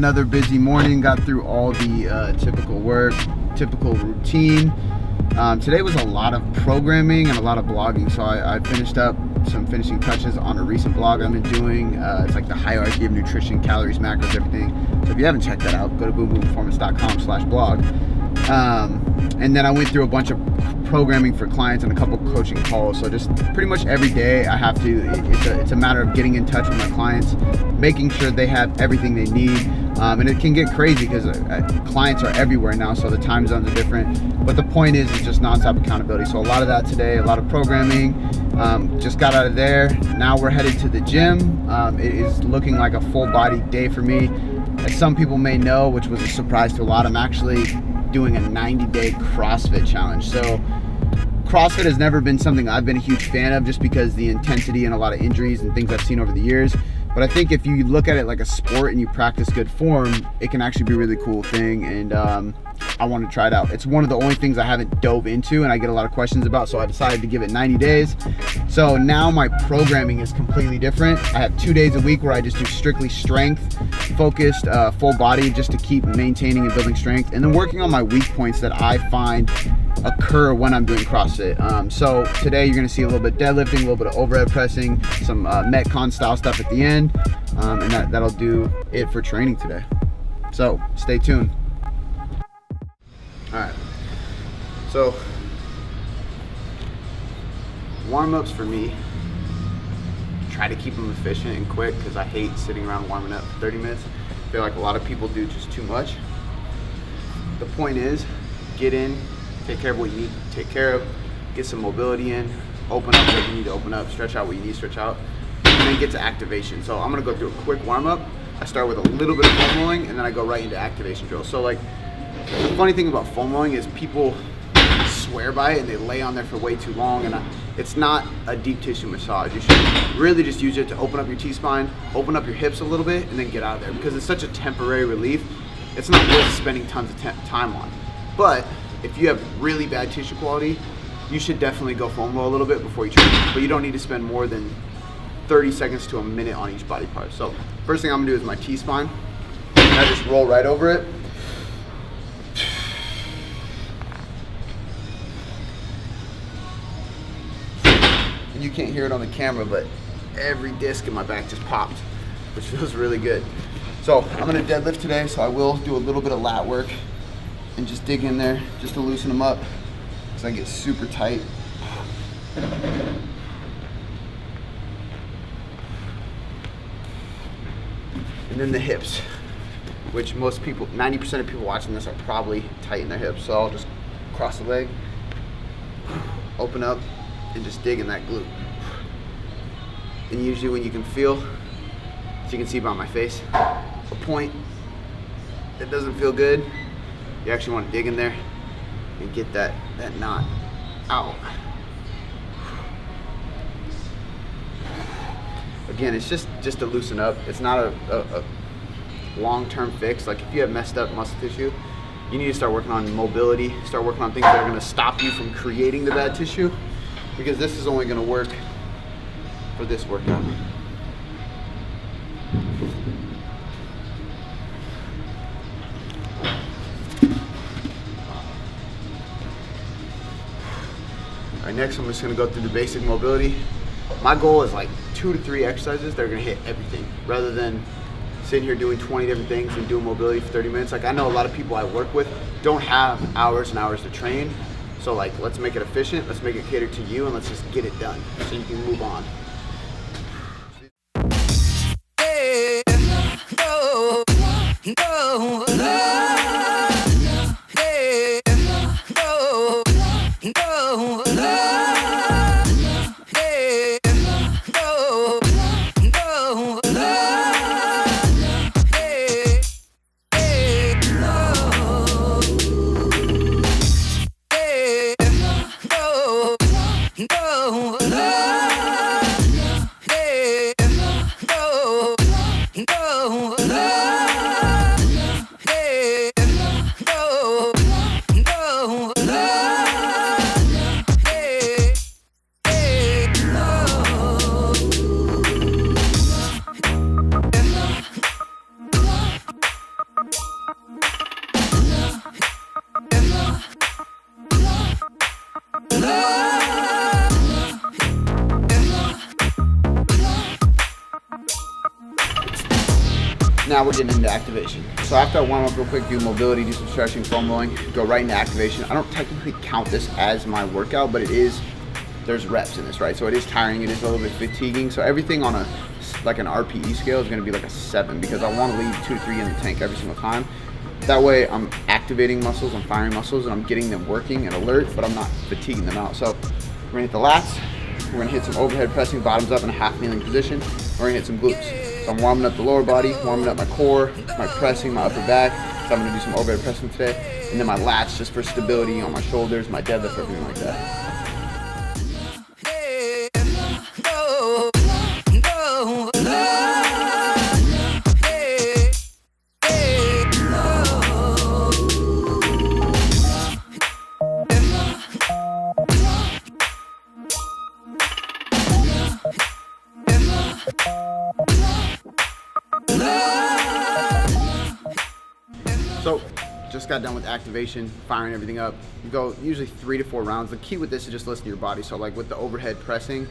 another busy morning. Got through all the typical work, typical routine. Today was a lot of programming and a lot of blogging, so I finished up some finishing touches on a recent blog I've been doing. It's like the hierarchy of nutrition, calories, macros, everything. So if you haven't checked that out, go to boomboomperformance.com/blog. And then I went through a bunch of programming for clients and a couple coaching calls. So just pretty much every day I have to, it's a matter of getting in touch with my clients, making sure they have everything they need. And it can get crazy because clients are everywhere now, so the time zones are different. But the point is, it's just nonstop accountability. So a lot of that today, a lot of programming. Just got out of there. Now we're headed to the gym. It is looking like a full body day for me. As some people may know, which was a surprise to a lot, I'm actually doing a 90-day CrossFit challenge. So CrossFit has never been something I've been a huge fan of, just because the intensity and a lot of injuries and things I've seen over the years. But I think if you look at it like a sport and you practice good form, it can actually be a really cool thing, and I want to try it out. It's one of the only things I haven't dove into and I get a lot of questions about, so I decided to give it 90 days. So now my programming is completely different. I have 2 days a week where I just do strictly strength focused, full body, just to keep maintaining and building strength, and then working on my weak points that I find occur when I'm doing CrossFit. So today you're gonna see a little bit deadlifting, a little bit of overhead pressing, some Metcon style stuff at the end, and that'll do it for training today. So stay tuned. All right, so warm-ups for me, try to keep them efficient and quick, because I hate sitting around warming up for 30 minutes. I feel like a lot of people do just too much. The point is, get in, take care of what you need to take care of, get some mobility in, open up what you need to open up, stretch out what you need to stretch out, and then get to activation. So I'm gonna go through a quick warm-up. I start with a little bit of foam rolling, and then I go right into activation drills. So like, the funny thing about foam rolling is people swear by it and they lay on there for way too long, and it's not a deep tissue massage. You should really just use it to open up your T-spine, open up your hips a little bit, and then get out of there, because it's such a temporary relief. It's not worth spending tons of time on. But if you have really bad tissue quality, you should definitely go foam roll a little bit before you train. But you don't need to spend more than 30 seconds to a minute on each body part. So first thing I'm gonna do is my T-spine, and I just roll right over it. You can't hear it on the camera, but every disc in my back just popped, which feels really good. So I'm gonna deadlift today, so I will do a little bit of lat work and just dig in there just to loosen them up, because I get super tight. And then the hips, which most people, 90% of people watching this are probably tight in their hips. So I'll just cross the leg, open up, and just dig in that glute. And usually when you can feel, as you can see by my face, a point that doesn't feel good, you actually want to dig in there and get that knot out. Again, it's just to loosen up. It's not a long-term fix. Like if you have messed up muscle tissue, you need to start working on mobility, start working on things that are going to stop you from creating the bad tissue, because this is only going to work for this workout. All right, next I'm just going to go through the basic mobility. My goal is like 2 to 3 exercises that are going to hit everything, rather than sitting here doing 20 different things and doing mobility for 30 minutes. Like I know a lot of people I work with don't have hours and hours to train. So like, let's make it efficient, let's make it cater to you, and let's just get it done so you can move on. Now we're getting into activation. So after I warm up real quick, do mobility, do some stretching, foam rolling, go right into activation. I don't technically count this as my workout, but it is, there's reps in this, right? So it is tiring, it is a little bit fatiguing. So everything on like an RPE scale is gonna be like a 7 because I wanna leave 2 to 3 in the tank every single time. That way I'm activating muscles, I'm firing muscles, and I'm getting them working and alert, but I'm not fatiguing them out. So we're gonna hit the lats, we're gonna hit some overhead pressing, bottoms up in a half kneeling position. We're gonna hit some glutes. So I'm warming up the lower body, warming up my core, my pressing, my upper back. So I'm gonna do some overhead pressing today. And then my lats just for stability on my shoulders, my deadlift, everything like that. So just got done with activation, firing everything up. You go usually 3 to 4 rounds. The key with this is just listen to your body. So like with the overhead pressing,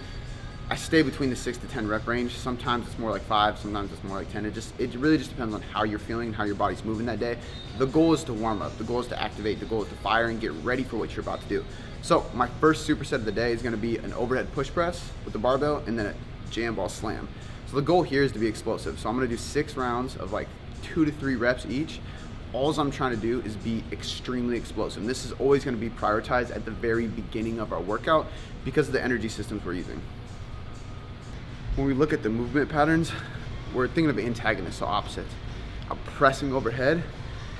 I stay between the 6 to 10 rep range. Sometimes it's more like 5, sometimes it's more like 10. It really just depends on how you're feeling and how your body's moving that day. The goal is to warm up, the goal is to activate, the goal is to fire and get ready for what you're about to do. So my first superset of the day is gonna be an overhead push press with the barbell and then a jam ball slam. So the goal here is to be explosive. So I'm gonna do 6 rounds of like 2 to 3 reps each. All I'm trying to do is be extremely explosive. And this is always gonna be prioritized at the very beginning of our workout because of the energy systems we're using. When we look at the movement patterns, we're thinking of antagonists, so opposites. I'm pressing overhead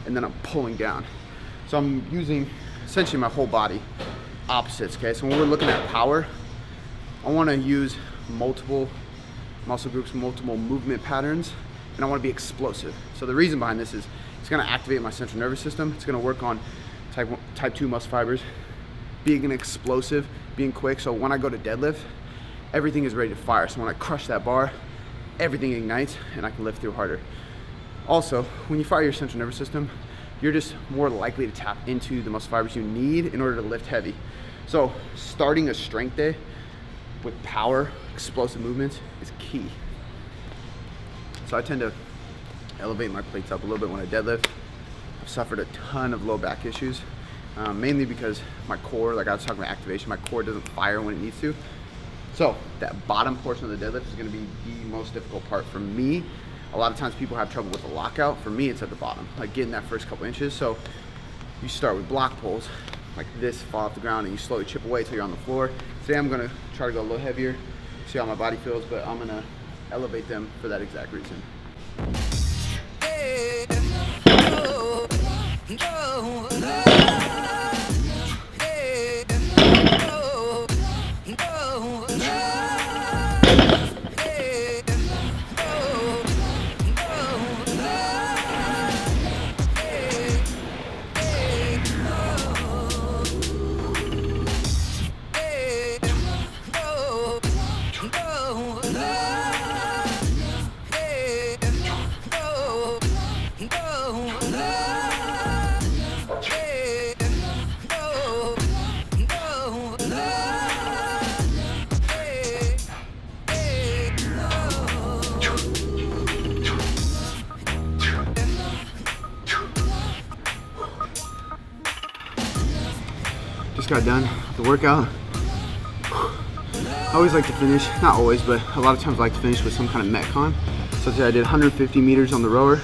and then I'm pulling down. So I'm using essentially my whole body, opposites, okay? So when we're looking at power, I wanna use multiple muscle groups, multiple movement patterns, and I wanna be explosive. So the reason behind this is it's gonna activate my central nervous system. It's gonna work on type 2 muscle fibers, being an explosive, being quick. So when I go to deadlift, everything is ready to fire. So when I crush that bar, everything ignites and I can lift through harder. Also, when you fire your central nervous system, you're just more likely to tap into the muscle fibers you need in order to lift heavy. So starting a strength day with power, explosive movements is key. So I tend to elevate my plates up a little bit when I deadlift. I've suffered a ton of low back issues, mainly because my core, like I was talking about activation, my core doesn't fire when it needs to. So that bottom portion of the deadlift is gonna be the most difficult part for me. A lot of times people have trouble with the lockout. For me, it's at the bottom, like getting that first couple inches. So you start with block pulls, like this, fall off the ground, and you slowly chip away till you're on the floor. Today I'm gonna try to go a little heavier, see how my body feels, but I'm gonna elevate them for that exact reason. Just got done with the workout. I always like to finish, not always, but a lot of times I like to finish with some kind of Metcon. So today I did 150 meters on the rower,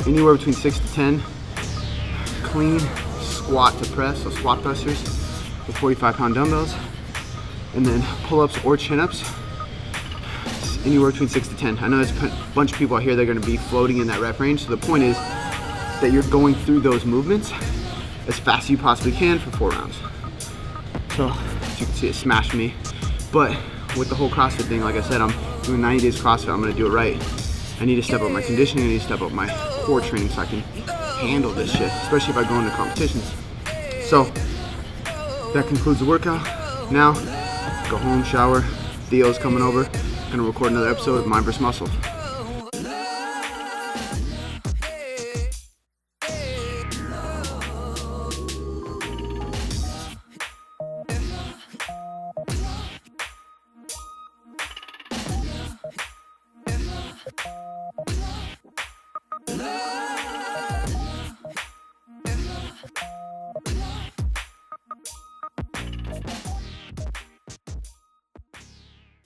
anywhere between 6 to 10 clean squat to press, so squat thrusters with 45-pound dumbbells, and then pull-ups or chin-ups, anywhere between 6 to 10. I know there's a bunch of people out here that are gonna be floating in that rep range, so the point is that you're going through those movements as fast as you possibly can for 4 rounds. So as you can see, it smashed me. But with the whole CrossFit thing, like I said, I'm doing 90 days CrossFit, I'm gonna do it right. I need to step up my conditioning, I need to step up my core training so I can handle this shit, especially if I go into competitions. So that concludes the workout. Now, go home, shower. Theo's coming over. Gonna record another episode of Mind vs. Muscle.